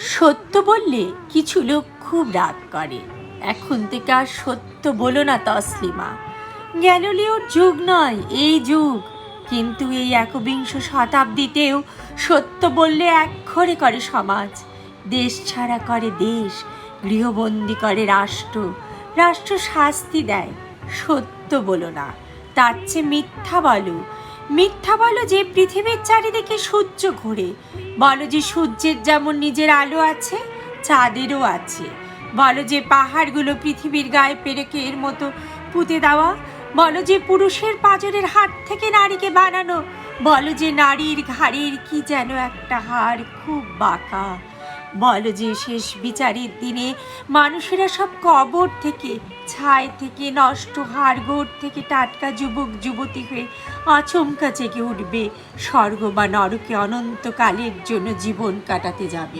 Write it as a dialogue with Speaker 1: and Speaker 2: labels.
Speaker 1: সত্য বললে কিছু লোক খুব রাগ করে। এখন থেকে আর সত্য বলো না তসলিমা। গ্যালিলিওর যুগ নয় এই যুগ, কিন্তু এই একবিংশ শতাব্দীতেও সত্য বললে একঘরে করে সমাজ, দেশ ছাড়া করে দেশ, গৃহবন্দী করে রাষ্ট্র, রাষ্ট্র শাস্তি দেয়। সত্য বলো না, তার চেয়ে মিথ্যা বলো। মিথ্যা বলো যে পৃথিবীর চারিদিকে সূর্য ঘোরে, বলো যে সূর্যের যেমন নিজের আলো আছে, চাঁদেরও আছে। বলো যে পাহাড়গুলো পৃথিবীর গায়ে পেরেকের মতো পুঁতে দেওয়া। বলো যে পুরুষের পাঁজরের হাত থেকে নারীকে বানানো। বলো যে নারীর ঘাড়ের কি যেন একটা হাড় খুব বাঁকা। বলো যে শেষ বিচারের দিনে মানুষেরা সব কবর থেকে, ছাই থেকে, নষ্ট হাড়গোড় থেকে টাটকা যুবক যুবতী হয়ে আচমকা জেগে উঠবে, স্বর্গ বা নরকে অনন্তকালের জন্য জীবন কাটাতে যাবে।